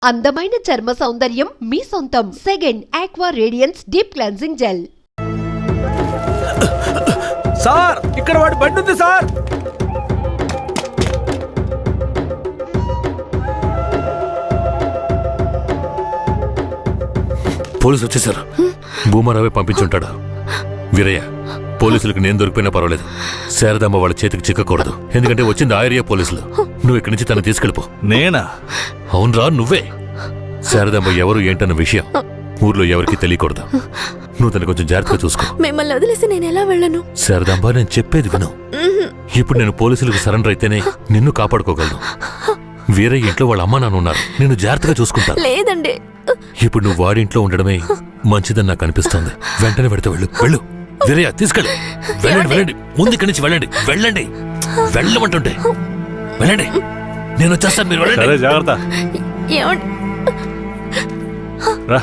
అందమైన చర్మ సౌందర్యం మీ సొంతం. Second aqua radiance deep cleansing gel. Sir ఇక్కడ వాడి బండి ఉంది సార్. పోలీసు వచ్చేసారు. భూమారావే పంపించుంటాడు. వీరయ్య, పోలీసులకు నేను దొరికిపోయినా పర్వాలేదు, శారదమ్మ వాళ్ళ చేతికి చిక్కకూడదు. ఎందుకంటే వచ్చింది ఆ ఏరియా పోలీసులు. నువ్వు ఇక్కడి నుంచి తను తీసుకెళ్ళిపో. నేనా? అవునరా, నువ్వే. శారదమ్మ ఎవరు ఏంటన్న విషయం ఊర్లో ఎవరికి తెలియకూడదు. నువ్వు తను కొంచెం జాగ్రత్తగా చూసుకో. మిమ్మల్ని వదిలేసి నేను ఎలా వెళ్ళను? శారదమ్మ, నేను చెప్పేది విను. ఇప్పుడు నేను పోలీసులకు సరెండర్ అయితేనే నిన్ను కాపాడుకోగలను. వీరయ్య ఇంట్లో వాళ్ళ అమ్మ నాన్న ఉన్నారు, నేను జాగ్రత్తగా చూసుకుంటా. లేదండి, ఇప్పుడు నువ్వు వాడి ఇంట్లో ఉండడమే మంచిదని నాకు అనిపిస్తోంది. వెంటనే పెడితే వెళ్ళు. వెళ్ళు వీరయ్య, తీసుకెళ్ళు. వెళ్ళండి వెళ్ళండి, ముందు ఇక్కడి నుంచి వెళ్ళండి. వెళ్ళండి, వెళ్ళమంటుంటే వెళ్ళండి. నేను వచ్చేస్తాను, మీరు వెళ్ళండి. జాగ్రత్త. రా.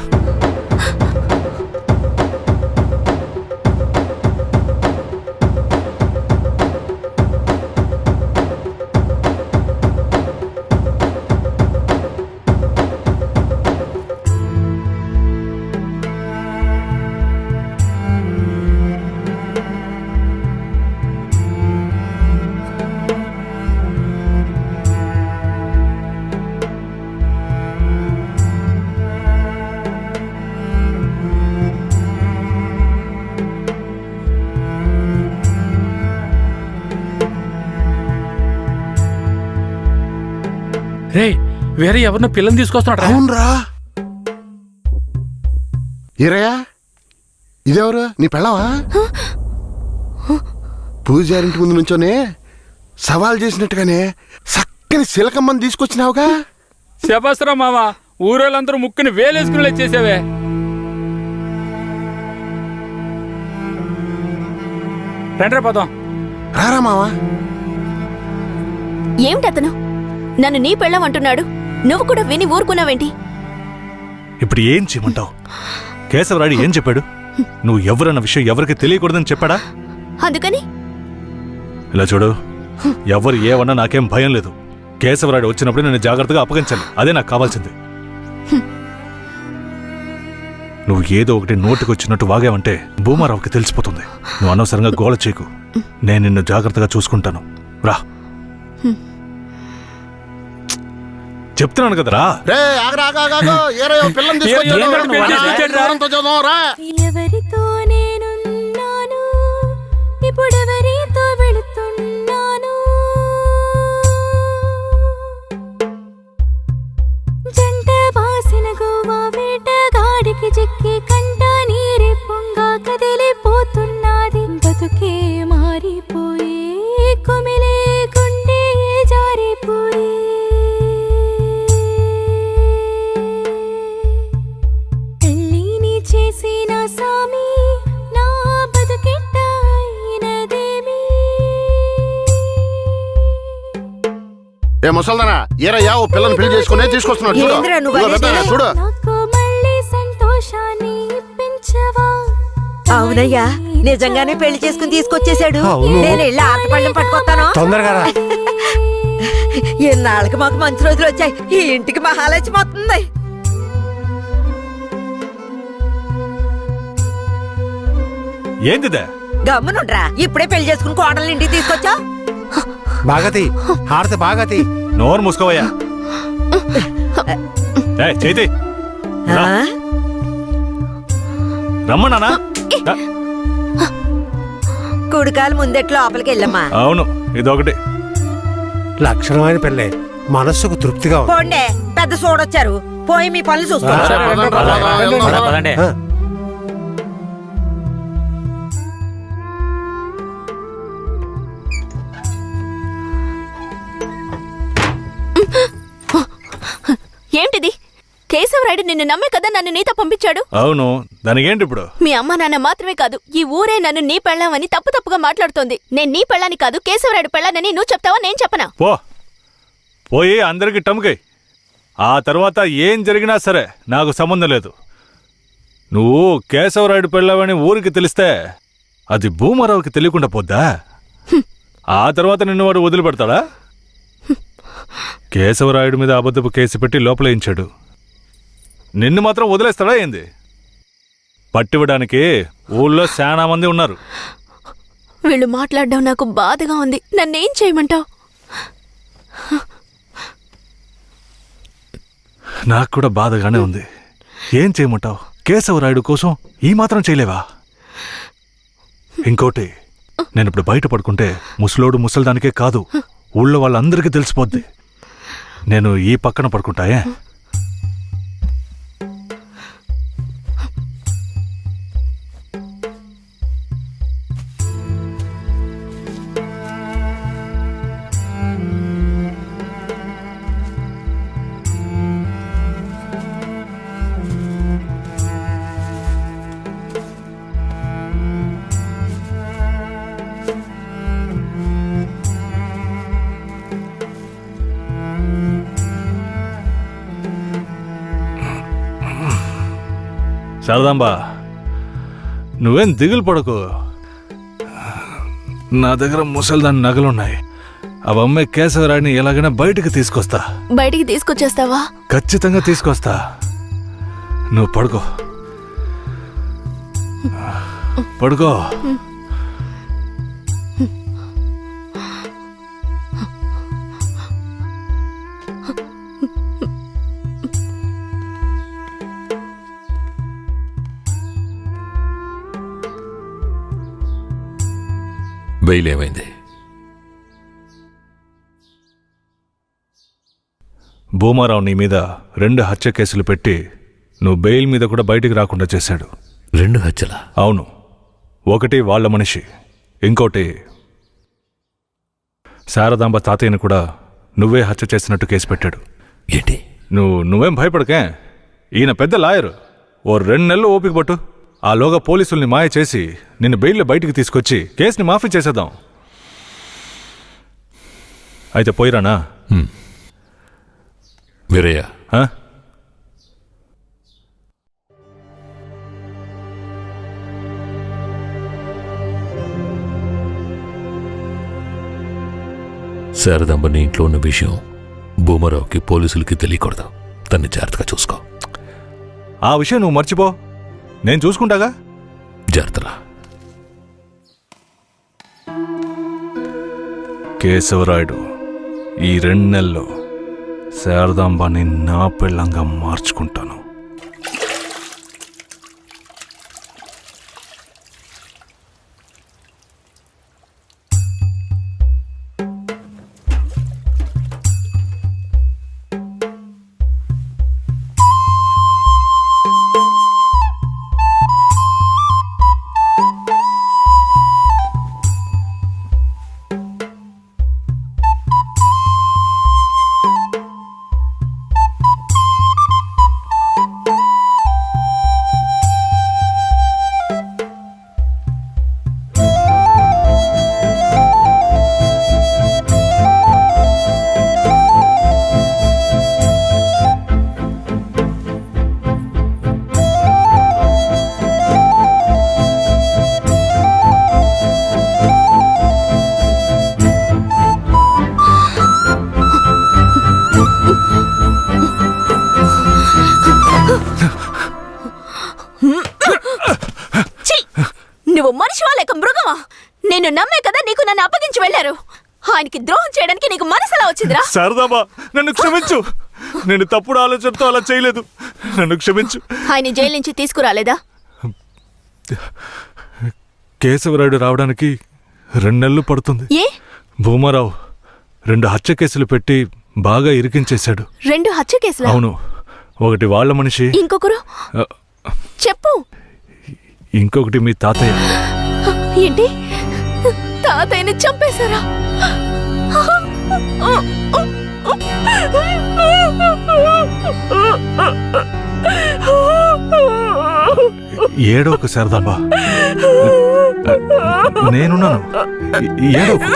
రే, వేరే ఎవరినో పిల్లని తీసుకొస్తున్నాడు. అవునరా. ఈరయ్యా, ఇదెవరు? నీ పెళ్ళవా? పూజారింటి ముందు నుంచోనే సవాల్ చేసినట్టుగానే చక్కని శిలకమ్మని తీసుకొచ్చినావుగా. శబాస్రా మామ, ఊరోళ్ళందరూ ముక్కుని వేలేసుకుని చేసావే. రండ్రా పోదాం. రారా మావా. ఏమిటతను నన్ను నీ పెళ్ళం అంటున్నాడు? నువ్వు కూడా విని ఊరుకున్నావేంటి? ఇప్పుడు ఏం చేయమంటావు? కేశవరాయుడు ఏం చెప్పాడు? నువ్వు ఎవరన్న విషయం ఎవరికి తెలియకూడదని చెప్పాడా? అందుకని ఇలా చూడు, ఎవరు ఏమన్నా నాకేం భయం లేదు. కేశవరాయుడు వచ్చినప్పుడు నేను జాగ్రత్తగా అప్పగించాలి, అదే నాకు కావాల్సింది. నువ్వు ఏదో ఒకటి నోటికి వచ్చినట్టు వాగావంటే భూమారావుకి తెలిసిపోతుంది. నువ్వు అనవసరంగా గోల చేయకు. నేను నిన్ను జాగ్రత్తగా చూసుకుంటాను. రా, చెప్తున్నాను కదరా. ఎవరితో నేనున్నాను, ఇప్పుడెవరితో వెళుతున్నాను? జంట బాసిన గోవా వేటగాడికి చిక్కి కంట నీరే పొంగ కదిలిపోతున్నది. బతుకే మారిపోయి కుమిలే గుండె జారిపోయి చేసిన సామి నా బతుకెట్టయినదేమి? ఏ ముసల్దానా, ఈరయ్యా ఓ పిల్లని పెళ్లి చేసుకునే తీసుకొస్తున్నాడు. చూడు. నాకు మళ్ళీ సంతోషాన్ని ఇప్పించవా? అవునయ్యా, నిజంగానే పెళ్లి చేసుకుని తీసుకొచ్చేసాడు. నేను వెళ్ళి ఆటపళ్ళం పట్టుకొస్తాను. తొందరగా. ఎన్నాళ్ళకి మాకు మంచి రోజులు వచ్చాయి. ఈ ఇంటికి మహాలక్ష్మి వస్తుంది. ఏందిదే? గమ్మునుండ్రా, ఇప్పుడే పెళ్లి చేసుకుని కోడల్ని ఇంటికి తీసుకొచ్చా. బాగతి హారతి బాగతి. నోరు మూసుకోవయ్యా. చేతి రమ్మన్నానా? కుడికాలు ముందెట్లు లోపలికి వెళ్ళమ్మా. అవును, ఇదొకటి లక్షణమైన పెళ్ళే, మనస్సుకు తృప్తిగా ఉంది. పోండే, పెద్ద చూడొచ్చారు. పోయి మీ పనులు చూసుకోండి. ఏంటిది? కేశవరాయుడు నిన్ను నమ్మే కదా నన్ను నీతో పంపించాడు. అవును, దానికేంటి ఇప్పుడు? మీ అమ్మ నాన్న మాత్రమే కాదు, ఈ ఊరే నన్ను నీ పెళ్ళామని తప్పుగా మాట్లాడుతోంది. నేను నీ పెళ్ళాని కాదు, కేశవరాయుడు పెళ్ళానని నువ్వు చెప్తావా, నేను చెప్పనా? పోయి అందరికి టముకై. ఆ తర్వాత ఏం జరిగినా సరే నాకు సంబంధం లేదు. నువ్వు కేశవరాయుడు పెళ్ళావని ఊరికి తెలిస్తే అది భూమారావుకి తెలియకుండా పోద్దా? ఆ తర్వాత నిన్ను వాడు వదిలిపెడతాడా? కేశవరాయుడు మీద అబద్ధపు కేసు పెట్టి లోపలేయించాడు. నిన్ను మాత్రం వదిలేస్తాడా ఏంది? పట్టివ్వడానికి ఊళ్ళో చాలా మంది ఉన్నారు. వీళ్ళు మాట్లాడడం నాకు బాధగా ఉంది. నన్నేం చేయమంటావు? నాకు కూడా బాధగానే ఉంది. ఏం చేయమంటావు? కేశవరాయుడు కోసం ఈ మాత్రం చేయలేవా? ఇంకోటి, నేను ఇప్పుడు బయట పడుకుంటే ముసలోడు ముసలిదానికే కాదు, ఊళ్ళో వాళ్ళందరికీ తెలిసిపోద్ది. నేను ఈ పక్కన పడుకుంటాయే. శారదాంబా, నువ్వేం దిగులు పడకు. నా దగ్గర ముసల్దాని నగలున్నాయి. అవమ్మే కేశవరాయుడిని ఎలాగైనా బయటికి తీసుకొస్తా. బయటికి తీసుకొచ్చేస్తావా? ఖచ్చితంగా తీసుకొస్తా. నువ్వు పడుకో, పడుకో. బెయిల్ ఏమైంది? భూమారావు నీ మీద 2 హత్య కేసులు పెట్టి నువ్వు బెయిల్ మీద కూడా బయటికి రాకుండా చేశాడు. 2 హత్యలా? అవును. ఒకటి వాళ్ళ మనిషి, ఇంకోటి శారదాంబ తాతయ్యను కూడా నువ్వే హత్య చేసినట్టు కేసు పెట్టాడు. ఏంటి? నువ్వేం భయపడకే. ఈయన పెద్ద లాయరు. ఓ 2 నెలలు ఓపిక పట్టు. ఆలోగా పోలీసుల్ని మాయ చేసి నిన్ను బెయిల్లో బయటికి తీసుకొచ్చి కేసుని మాఫీ చేసేద్దాం. అయితే పోయిరానా? వీరయ్య, ఆ? శారదాంబ నీ ఇంట్లో ఉన్న విషయం భూమారావుకి పోలీసులకి తెలియకూడదు. తన్ని జాగ్రత్తగా చూసుకో. ఆ విషయం నువ్వు మర్చిపో, నేను చూసుకుంటాగా. జాగ్రత్తరా. కేశవరాయుడు ఈ 2 నెలల్లో శారదాంబాని నా పెళ్ళంగా మార్చుకుంటాను. నువ్వు మనిషివా లేక మృగమా? నేను నమ్మే కదా నీకు నన్ను అప్పగించి వెళ్లారు. ఆయనకి ద్రోహం చేయడానికి నీకు మనసులా వచ్చిందిరా? శారదాంబా, నన్ను క్షమించు. నేను తప్పుడు ఆలోచనతో అలా చేయలేదు. నన్ను క్షమించు. ఆయన జైలు నుంచి తీసుకురాలేదా? కేశవరాయుడు రావడానికి 2 నెలలు పడుతుంది. ఏ? భూమారావు 2 హత్య కేసులు పెట్టి బాగా ఇరికించేశాడు. 2 హత్య కేసులా? అవును. ఒకటి వాళ్ళ మనిషి, ఇంకొకరు చెప్పు. ఇంకొకటి మీ తాతయ్య. ఏంటి? తాతయ్యని చంపేశారా? ఏడోకు శారదాంబా, నేనున్నాను. ఏడోకు.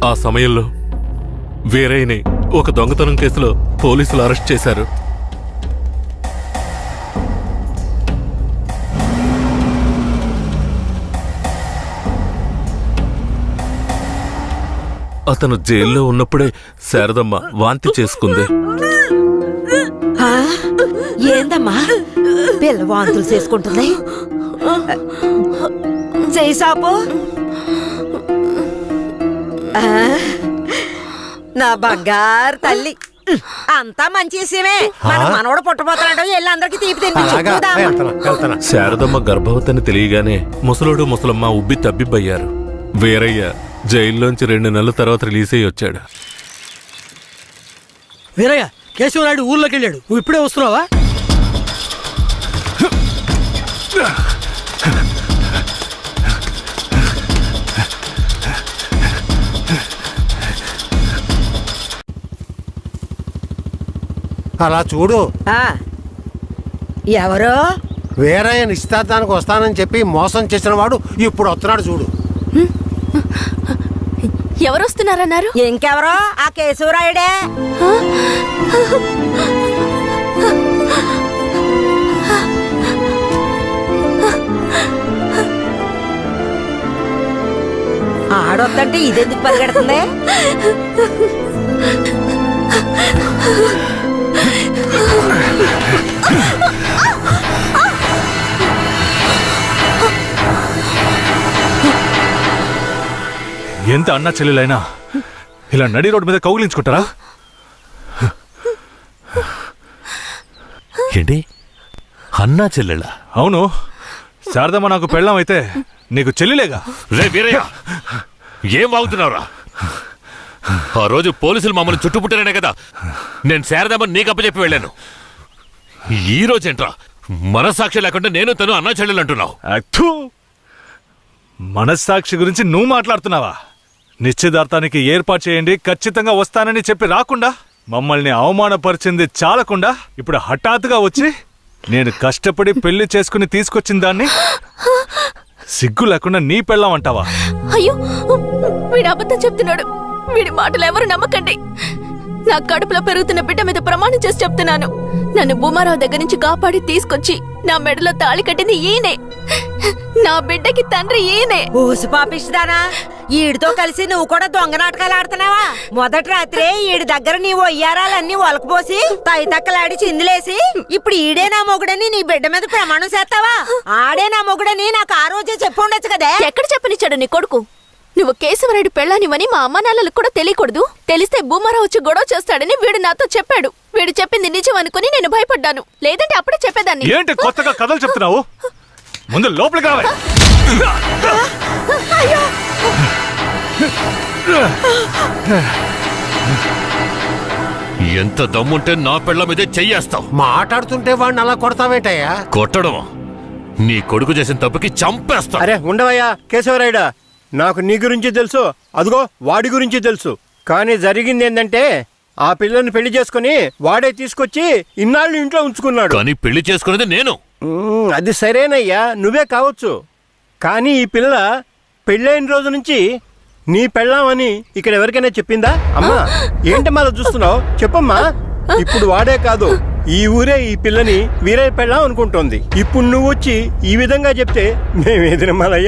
ఆ సమయంలో వీరయ్యని ఒక దొంగతనం కేసులో పోలీసులు అరెస్ట్ చేశారు. అతను జైల్లో ఉన్నప్పుడే శారదమ్మ వాంతి చేసుకుంది. ఆ, ఏందమ్మా పిల్ల వాంతులు చేసుకుంటుంది? చేయి సాపు. ఆ, నా బంగారు తల్లి, అంతా మంచి విషయమే. మన మనవడు పుట్టబోతున్నాడు, వెళ్ళి అందరికి తీపి అలాగా తినిపించు. వెళ్తాను వెళ్తాను. శారదమ్మ గర్భవతిని తెలియగానే ముసలోడు ముసలమ్మ ఉబ్బి తబ్బిబ్బయ్యారు. వీరయ్య జైల్లోంచి 2 నెలల తర్వాత రిలీజ్ అయ్యి వచ్చాడు. వీరయ్య, కేశవనాయుడు ఊర్లోకి వెళ్ళాడు. నువ్వు ఇప్పుడే వస్తున్నావా? అలా చూడు, ఆ, ఎవరో వీరయ్య నిశ్చితార్థానికి వస్తానని చెప్పి మోసం చేసిన వాడు ఇప్పుడు వస్తున్నాడు చూడు. ఎవరొస్తున్నారన్నారు? ఇంకెవరో ఆ కేశవరాయుడే. ఆడొద్దంటే ఇదెందుకు పరిగెడుతుంది? ఎంత అన్నా చెల్లెలైనా ఇలా నడి రోడ్డు మీద కౌగిలించుకుంటారా? ఏంటి అన్నా చెల్లెళ్ళా? అవును, శారదమ్మ నాకు పెళ్ళాం అయితే నీకు చెల్లిలేగా. రే వీరయ్య, ఏం వాగుతున్నావురా? ఆ రోజు పోలీసులు మమ్మల్ని చుట్టుముట్టారనే కదా నేను శారదమ్మని నీకు అప్పచెప్పి వెళ్ళాను. ఈ రోజేంట్రా మనస్సాక్షి లేకుండా నేను తను అన్నా చెల్లెలు అంటున్నావు? అత్తు, మనస్సాక్షి గురించి నువ్వు మాట్లాడుతున్నావా? నిశ్చితార్థానికి ఏర్పాటు చేయండి, ఖచ్చితంగా వస్తానని చెప్పి రాకుండా మమ్మల్ని అవమానపరిచింది చాలకుండా ఇప్పుడు హఠాత్తుగా వచ్చి నేను కష్టపడి పెళ్లి చేసుకుని తీసుకొచ్చిన దాన్ని సిగ్గు లేకుండా నీ పెళ్ళాం అంటావా? అయ్యో, వీడు అబద్ధం చెప్తున్నాడు. వీడి మాటలు ఎవరు నమ్మకండి. నా కడుపులో పెరుగుతున్న బిడ్డ మీద ప్రమాణం చేసి చెప్తున్నాను. నన్ను భూమారావు దగ్గర నుంచి కాపాడి తీసుకొచ్చి నా మెడలో తాళి కట్టింది ఈయనే. నా బిడ్డకి తండ్రి ఈయనే. ఊసి పాపిస్తానా? ఈడితో కలిసి నువ్వు కూడా దొంగ నాటకాలు ఆడుతున్నావా? మొదటి రాత్రే ఈడి దగ్గర నీ ఒయ్యారాలన్నీ ఒలకపోసి తైతక్కలాడి చిందులేసి ఇప్పుడు ఈడే నా మొగుడని నీ బిడ్డ మీద ప్రమాణం చేస్తావా? ఆడే నా మొగుడని నాకు ఆ రోజే చెప్పు ఉండొచ్చు కదే. ఎక్కడ చెప్పనిచ్చాడు నీ కొడుకు? నువ్వు కేశవరాయుడు పెళ్ళానివని మా అమ్మ నాన్నలకు కూడా తెలియకూడదు. తెలిస్తే భూమారావు వచ్చి గొడవ చేస్తాడని వీడు నాతో చెప్పాడు. వీడు చెప్పింది నిజం అనుకుని నేను భయపడ్డాను. లేదంటే అప్పుడే చెప్పేదాన్ని. ఏంటి కొత్తగా కథలు చెప్తున్నావు? ముందు లోపలికి రావే. ఎంత దమ్ముంటే నా పెళ్ళ మీదే చెయ్యేస్తావు? మాట్లాడుతుంటే వాడిని అలా కొడతావేంటయ్యా? కొట్టడమా? నీ కొడుకు చేసిన తప్పుకి చంపేస్తా. అరే ఉండవయ్యా కేశవరాయుడా, నాకు నీ గురించి తెలుసు, అదిగో వాడి గురించి తెలుసు. కానీ జరిగింది ఏంటంటే ఆ పిల్లని పెళ్లి చేసుకుని వాడే తీసుకొచ్చి ఇన్నాళ్ళు ఇంట్లో ఉంచుకున్నాడు. కానీ పెళ్లి చేసుకునేది నేను. అది సరేనయ్యా, నువ్వే కావచ్చు. కానీ ఈ పిల్ల పెళ్ళైన రోజు నుంచి నీ పెళ్ళామని ఇక్కడ ఎవరికైనా చెప్పిందా? అమ్మా, ఏంటమ్మా అలా చూస్తున్నావు? చెప్పమ్మా. ఇప్పుడు వాడే కాదు, ఈ ఊరే ఈ పిల్లని వీరయ్య పెళ్ళాం అనుకుంటోంది. ఇప్పుడు నువ్వు వచ్చి ఈ విధంగా చెప్తే మేమేది నమ్మాలయ్యా?